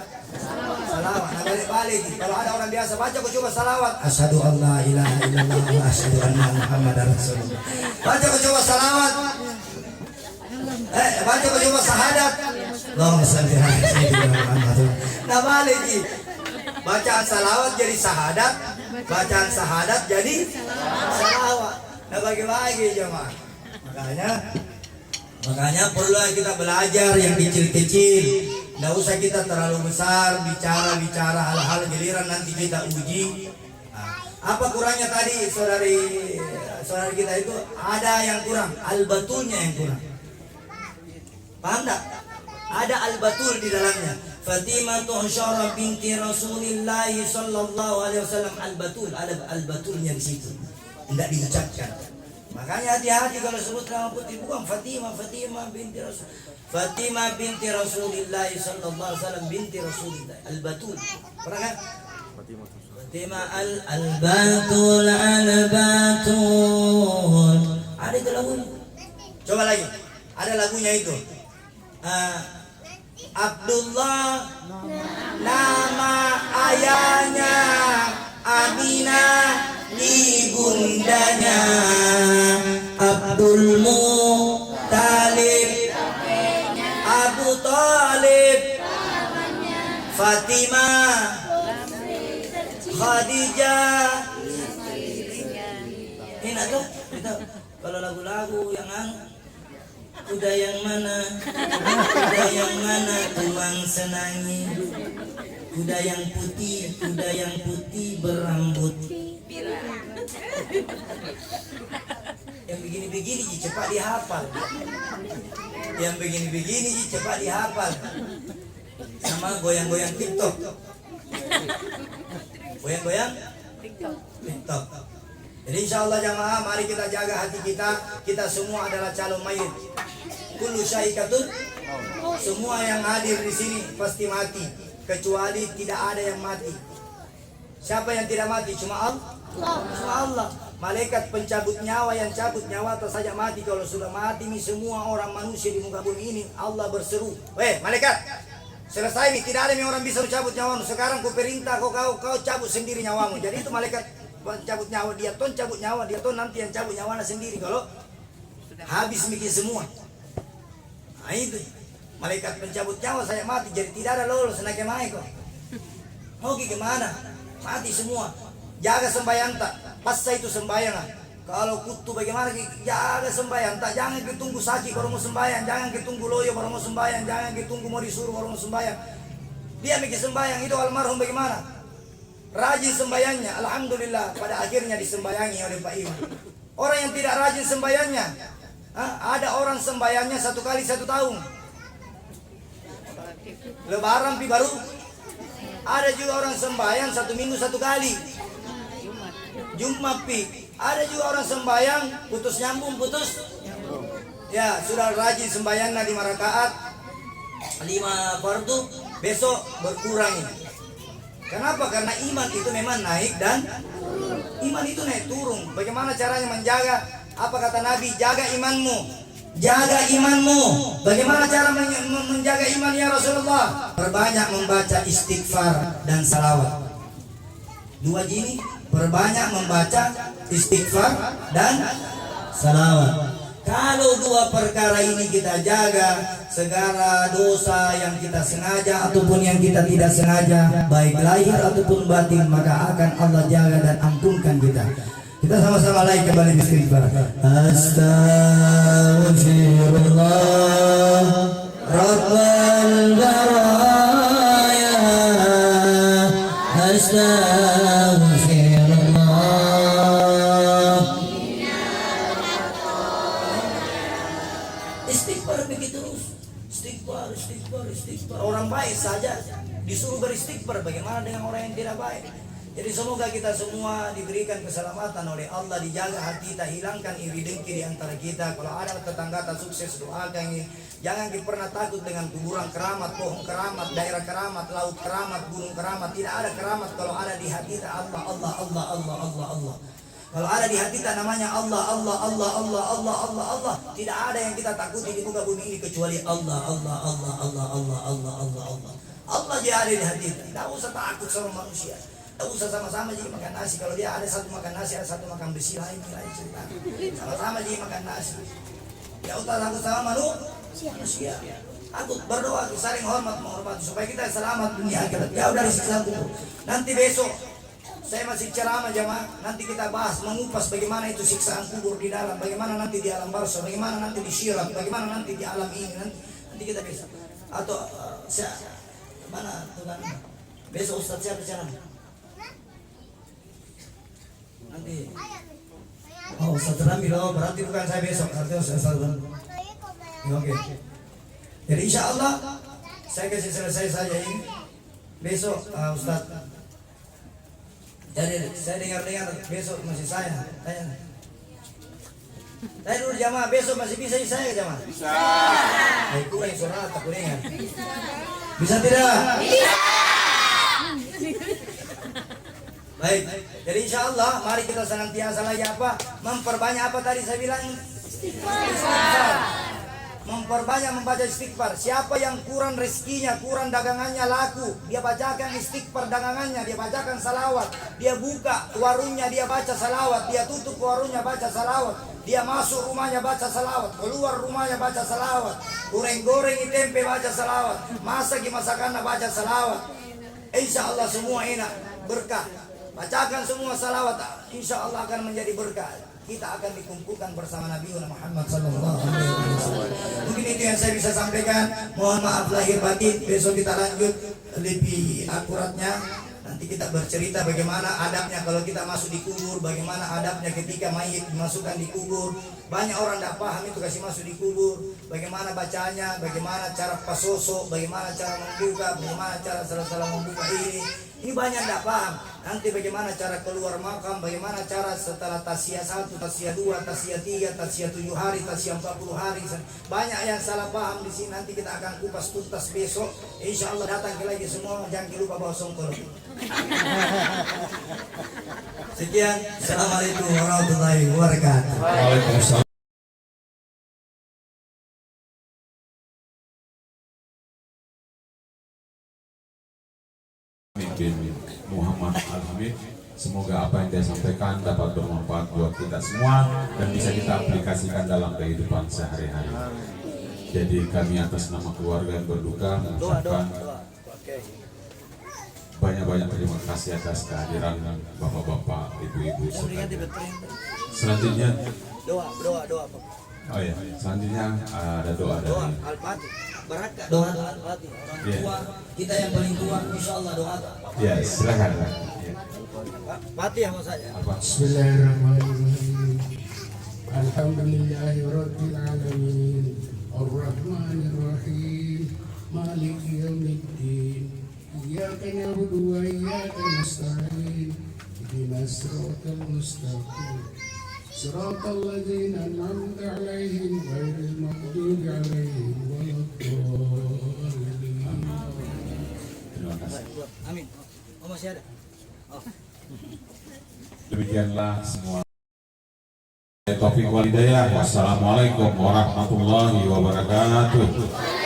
salawat. Nak balik-balik. Kalau ada orang biasa baca, kau coba salawat. Asyhadu an la ilaha illallah wa asyhadu anna Muhammadar Rasulullah. Baca kau coba salawat. Baca kau coba sahadat. Allahumma shalli ala sayyidina Muhammad. Nak balik. Bacaan salawat jadi sahadat, bacaan sahadat jadi salawat. Nah bagi-bagi jemaah. Makanya perlu kita belajar yang kecil-kecil. Tidak usah kita terlalu besar bicara hal-hal giliran nanti kita uji. Apa kurangnya tadi saudari kita itu ada yang kurang, al-batulnya yang kurang. Paham tak? Ada al-batul di dalamnya. Fatimah Syara binti Rasulillah sallallahu alaihi wasallam al-batul, ada al-batulnya di situ. Tidak diucapkan. Makanya hati-hati kalau sebut nama putri bukan Fatimah binti Rasul. Fatimah binti Rasulillah sallallahu alaihi wasallam binti Rasulillah al-batul. Pernah kan? Fatimah al-batul. Ada itu lagunya. Coba lagi. Ada lagunya itu. Abdullah nama ayahnya, Aminah ibundanya, Abdul Muttalib, Abu Talib, Fatimah, Khadijah. Enak tuh kita kalau lagu-lagu yang kuda yang mana tuang senangi, kuda yang putih berambut. Yang begini-begini cepat dihafal. Yang begini-begini cepat dihafal. Sama goyang-goyang TikTok. Goyang-goyang TikTok. Jadi insya Allah jamaah, mari kita jaga hati kita. Kita semua adalah calon mayit. Kullu syaikatun, semua yang hadir di sini pasti mati, kecuali tidak ada yang mati. Siapa yang tidak mati? Cuma Allah. Cuma Allah. Malaikat pencabut nyawa yang cabut nyawa atas saja mati. Kalau sudah mati nih semua orang manusia di muka bumi ini, Allah berseru, "Weh malaikat, selesai nih, tidak ada nih orang bisa cabut nyawamu. Sekarang ku perintah kau cabut sendiri nyawamu." Jadi itu malaikat cabut nyawa, dia ton cabut nyawa, dia ton nanti yang cabut nyawanya sendiri kalau habis mikir semua. Nah itu malaikat pencabut nyawa saya mati, jadi tidak ada lolos naik mai kok. Mau gimana? Mati semua. Jaga sembahyang tak, pas saya itu sembahyang. Kalau kutu bagaimana? Jaga sembahyang tak, jangan ditunggu saki baru mau sembahyang, jangan ditunggu loyo baru mau sembahyang, jangan ditunggu mau disuruh baru mau sembahyang. Dia mikir sembahyang itu almarhum bagaimana? Rajin sembahyangnya, alhamdulillah pada akhirnya disembayangi oleh Pak Iwan. Orang yang tidak rajin sembahyangnya, ada orang sembahyangnya 1 kali 1 tahun. Lebaran pi baru. Ada juga orang sembahyang 1 minggu 1 kali. Jumat pi. Ada juga orang sembahyang putus nyambung. Ya sudah rajin sembahyangnya 5 rakaat, 5 fardu, besok berkurang. Kenapa? Karena iman itu memang naik dan iman itu naik turun. Bagaimana caranya menjaga? Apa kata Nabi? Jaga imanmu. Jaga imanmu. Bagaimana cara menjaga iman ya Rasulullah? Perbanyak membaca istighfar dan salawat. 2 gini, perbanyak membaca istighfar dan salawat. Kalau 2 perkara ini kita jaga, segala dosa yang kita sengaja ataupun yang kita tidak sengaja, baik lahir ataupun batin, maka akan Allah jaga dan ampunkan kita. Kita sama-sama lagi kembali istighfar. Astaghfirullah Rabbal baraya. Astaghfirullah. Istighfar begitu terus. Istighfar. Orang baik saja disuruh beristighfar, bagaimana dengan orang yang tidak baik? Jadi semoga kita semua diberikan keselamatan oleh Allah, dijaga hati kita, hilangkan iri dengki di antara kita. Kalau ada tetangga tak sukses, doakan ini. Jangan pernah takut dengan kuburan keramat, pohon keramat, daerah keramat, laut keramat, gunung keramat. Tidak ada keramat kalau ada di hati kita Allah. Kalau ada di hati kita namanya Allah. Tidak ada yang kita takuti di muka bumi ini kecuali Allah. Allah dia ada di hati kita. Tidak usah takut sama manusia. Tidak usah sama-sama jadi makan nasi. Kalau dia ada 1 makan nasi, ada 1 makan besi, lain cerita. Sama-sama jadi makan nasi. Ya usah takut sama manusia. Takut berdoa, saling menghormati supaya kita selamat dunia akhirat, jauh dari siksa kubur. Nanti besok saya masih ceramah jamaah, nanti kita bahas mengupas bagaimana itu siksaan kubur di dalam, bagaimana nanti di alam barzakh, bagaimana nanti di syirak, bagaimana nanti di alam ini, nanti kita bisa. Atau mana Tuhan? Besok Ustaz siapa ceramah? Nanti. Oh Ustaz Ramil, berarti bukan saya besok, artinya Ustaz Ramil. Oke. Jadi insya Allah saya kasih selesai saja ini. Besok Ustaz. Jadi saya dengar besok masih saya. Saya dulu jamaah, besok masih bisa saya jamaah? Bisa. Kurang suara tak kuningan. Bisa tidak? Bisa. Baik. Jadi insya Allah mari kita senantiasa lagi memperbanyak apa tadi saya bilang? Istighfar. Memperbanyak membaca istighfar. Siapa yang kurang rezekinya, kurang dagangannya laku, dia bacakan istighfar dagangannya, dia bacakan salawat. Dia buka warungnya, dia baca salawat. Dia tutup warungnya, baca salawat. Dia masuk rumahnya, baca salawat. Keluar rumahnya, baca salawat. Goreng-goreng tempe, baca salawat. Masak masakannya, baca salawat. Insya Allah semua enak, berkah. Bacakan semua salawat, insya Allah akan menjadi berkah. Kita akan dikumpulkan bersama Nabi Muhammad sallallahu alaihi wasallam. Mungkin itu yang saya bisa sampaikan. Mohon maaf lahir batin. Besok kita lanjut lebih akuratnya. Nanti kita bercerita bagaimana adabnya kalau kita masuk di kubur, bagaimana adabnya ketika mayit dimasukkan di kubur. Banyak orang tidak paham itu kasih masuk di kubur, bagaimana bacanya, bagaimana cara pasosok, bagaimana cara membuka, bagaimana cara salah-salah membuka ini. Ini banyak tidak paham. Nanti bagaimana cara keluar makam, bagaimana cara setelah tasya 1, tasya 2, tasya 3, tasya 7 hari, tasya 40 hari. Banyak yang salah paham di sini. Nanti kita akan kupas tuntas besok. Insya Allah datang lagi semua. Jangan lupa bawa songkol. Sekian. Assalamualaikum warahmatullahi wabarakatuh. Waalaikumsalam. Bin Muhammad Al-Hamid. Semoga apa yang dia sampaikan dapat bermanfaat buat kita semua dan bisa kita aplikasikan dalam kehidupan sehari-hari. Jadi kami atas nama keluarga yang berduka mengucapkan banyak-banyak terima kasih atas kehadiran bapak-bapak, ibu-ibu sekalian. Selanjutnya Doa. oh ya, selanjutnya ada doa dari Al-Fatih. Barakat. Doa Al-Fatih. Orang tua kita yang paling tua, insya Allah doa. ya silakan. Ya. Fatihah mau saja. Apa? Bismillahirrahmanirrahim. Alhamdulillahirabbil alamin. Arrahmanirrahim. Maliki yaumiddin. Iyyaka na'budu wa iyyaka nasta'in. Ihdinas siratal mustaqim. Siratal ladzina an'amta 'alaihim ghairil maghdubi 'alaihim waladdallin. Terima kasih. Amin. Oh masih ada. Oh. Demikianlah semua. Taufik walhidayah. Wassalamualaikum warahmatullahi wabarakatuh.